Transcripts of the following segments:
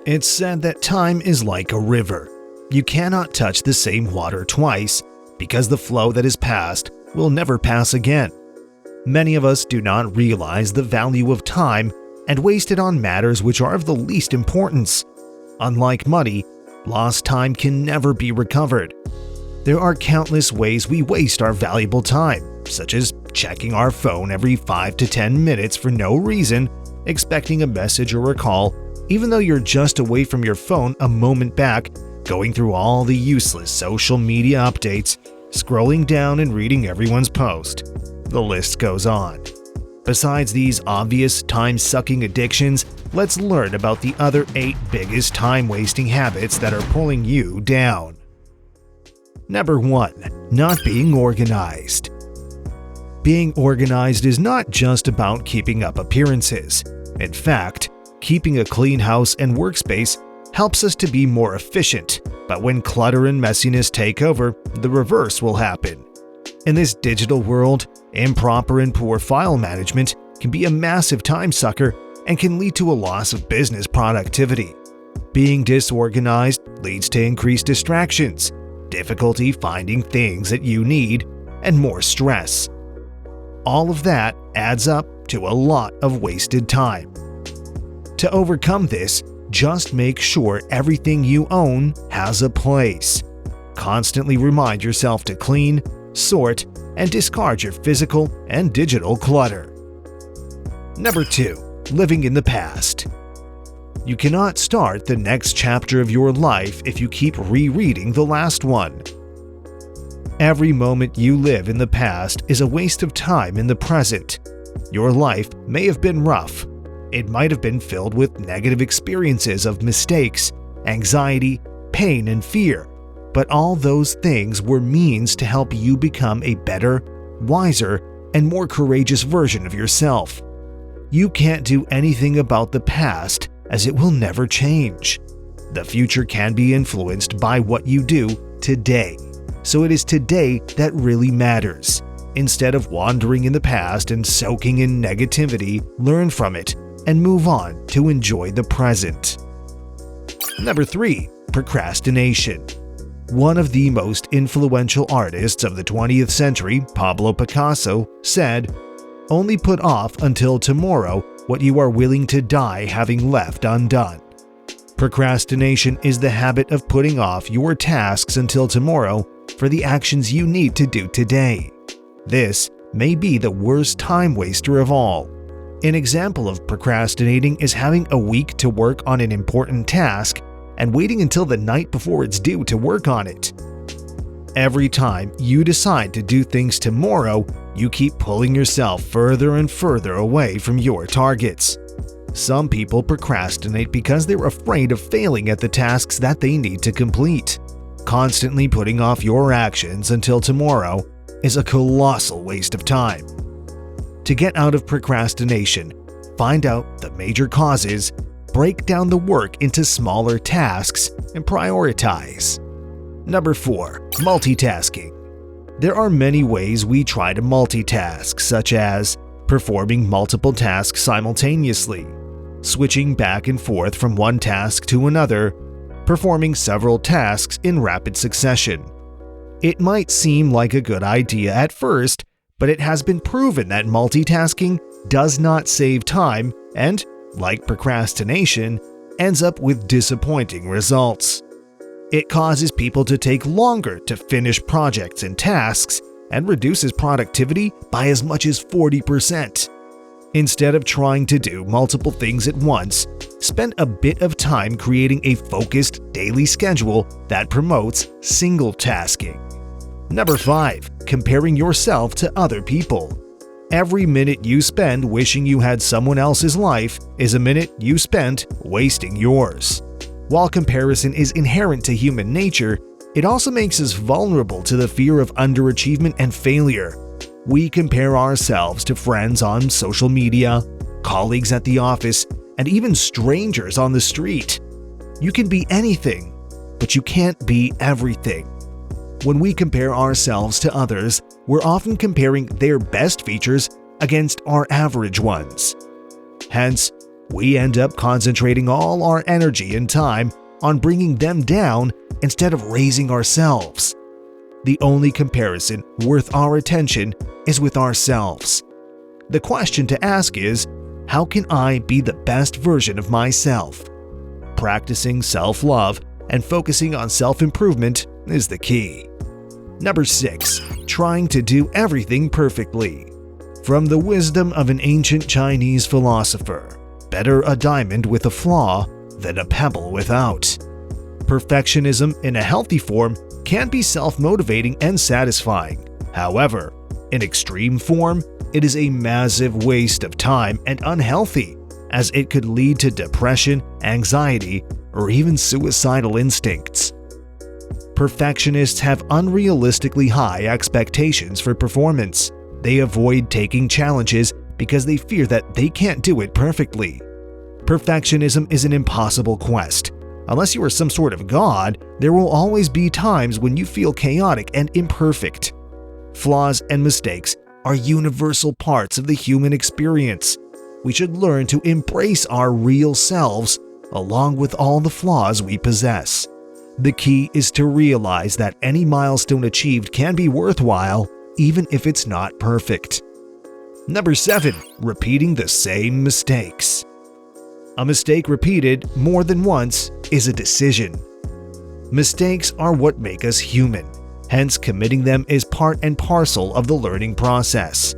It's said that time is like a river. You cannot touch the same water twice because the flow that is past will never pass again. Many of us do not realize the value of time and waste it on matters which are of the least importance. Unlike money, lost time can never be recovered. There are countless ways we waste our valuable time, such as checking our phone every 5 to 10 minutes for no reason, expecting a message or a call, even though you're just away from your phone a moment back, going through all the useless social media updates, scrolling down and reading everyone's post. The list goes on. Besides these obvious time-sucking addictions, let's learn about the other 8 biggest time-wasting habits that are pulling you down. Number 1. Not being organized. Being organized is not just about keeping up appearances. In fact, keeping a clean house and workspace helps us to be more efficient, but when clutter and messiness take over, the reverse will happen. In this digital world, improper and poor file management can be a massive time sucker and can lead to a loss of business productivity. Being disorganized leads to increased distractions, difficulty finding things that you need, and more stress. All of that adds up to a lot of wasted time. To overcome this, just make sure everything you own has a place. Constantly remind yourself to clean, sort, and discard your physical and digital clutter. Number 2. Living in the past. You cannot start the next chapter of your life if you keep rereading the last one. Every moment you live in the past is a waste of time in the present. Your life may have been rough. It might have been filled with negative experiences of mistakes, anxiety, pain, and fear. But all those things were means to help you become a better, wiser, and more courageous version of yourself. You can't do anything about the past as it will never change. The future can be influenced by what you do today. So it is today that really matters. Instead of wandering in the past and soaking in negativity, learn from it and move on to enjoy the present. Number 3. Procrastination. One of the most influential artists of the 20th century, Pablo Picasso, said, "Only put off until tomorrow what you are willing to die having left undone." Procrastination is the habit of putting off your tasks until tomorrow for the actions you need to do today. This may be the worst time waster of all. An example of procrastinating is having a week to work on an important task and waiting until the night before it's due to work on it. Every time you decide to do things tomorrow, you keep pulling yourself further and further away from your targets. Some people procrastinate because they're afraid of failing at the tasks that they need to complete. Constantly putting off your actions until tomorrow is a colossal waste of time. To get out of procrastination, find out the major causes, break down the work into smaller tasks, and prioritize. Number 4. Multitasking. There are many ways we try to multitask, such as performing multiple tasks simultaneously, switching back and forth from one task to another, performing several tasks in rapid succession. It might seem like a good idea at first, but it has been proven that multitasking does not save time and, like procrastination, ends up with disappointing results. It causes people to take longer to finish projects and tasks and reduces productivity by as much as 40%. Instead of trying to do multiple things at once, spend a bit of time creating a focused daily schedule that promotes single tasking. Number 5. Comparing yourself to other people. Every minute you spend wishing you had someone else's life is a minute you spent wasting yours. While comparison is inherent to human nature, it also makes us vulnerable to the fear of underachievement and failure. We compare ourselves to friends on social media, colleagues at the office, and even strangers on the street. You can be anything, but you can't be everything. When we compare ourselves to others, we're often comparing their best features against our average ones. Hence, we end up concentrating all our energy and time on bringing them down instead of raising ourselves. The only comparison worth our attention is with ourselves. The question to ask is, how can I be the best version of myself? Practicing self-love and focusing on self-improvement is the key. Number 6. Trying to do everything perfectly. From the wisdom of an ancient Chinese philosopher, better a diamond with a flaw than a pebble without. Perfectionism in a healthy form can be self-motivating and satisfying. However, in extreme form, it is a massive waste of time and unhealthy, as it could lead to depression, anxiety, or even suicidal instincts. Perfectionists have unrealistically high expectations for performance. They avoid taking challenges because they fear that they can't do it perfectly. Perfectionism is an impossible quest. Unless you are some sort of god, there will always be times when you feel chaotic and imperfect. Flaws and mistakes are universal parts of the human experience. We should learn to embrace our real selves along with all the flaws we possess. The key is to realize that any milestone achieved can be worthwhile, even if it's not perfect. Number 7. Repeating the same mistakes. A mistake repeated more than once is a decision. Mistakes are what make us human, hence committing them is part and parcel of the learning process.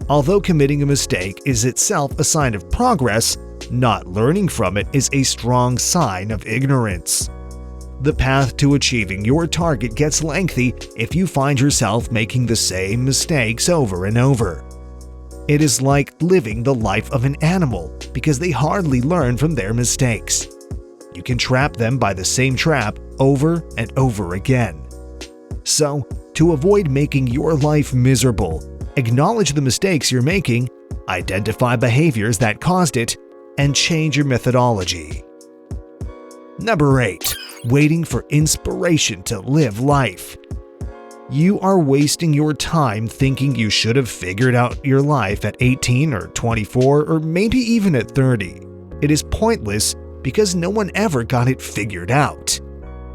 Although committing a mistake is itself a sign of progress, not learning from it is a strong sign of ignorance. The path to achieving your target gets lengthy if you find yourself making the same mistakes over and over. It is like living the life of an animal because they hardly learn from their mistakes. You can trap them by the same trap over and over again. So, to avoid making your life miserable, acknowledge the mistakes you're making, identify behaviors that caused it, and change your methodology. Number 8. Waiting for inspiration to live life. You are wasting your time thinking you should have figured out your life at 18 or 24 or maybe even at 30. It is pointless because no one ever got it figured out.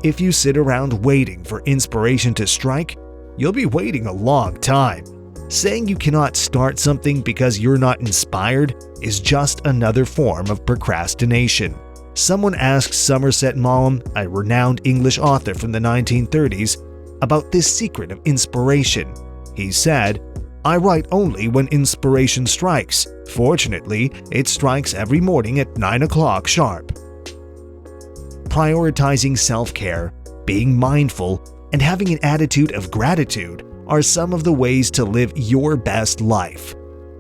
If you sit around waiting for inspiration to strike, you'll be waiting a long time. Saying you cannot start something because you're not inspired is just another form of procrastination. Someone asked Somerset Maugham, a renowned English author from the 1930s, about this secret of inspiration. He said, "I write only when inspiration strikes. Fortunately, it strikes every morning at 9 o'clock sharp." Prioritizing self-care, being mindful, and having an attitude of gratitude are some of the ways to live your best life.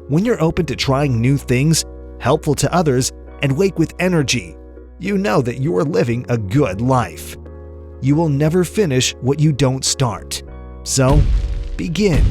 When you're open to trying new things, helpful to others, and wake with energy, you know that you are living a good life. You will never finish what you don't start. So, begin.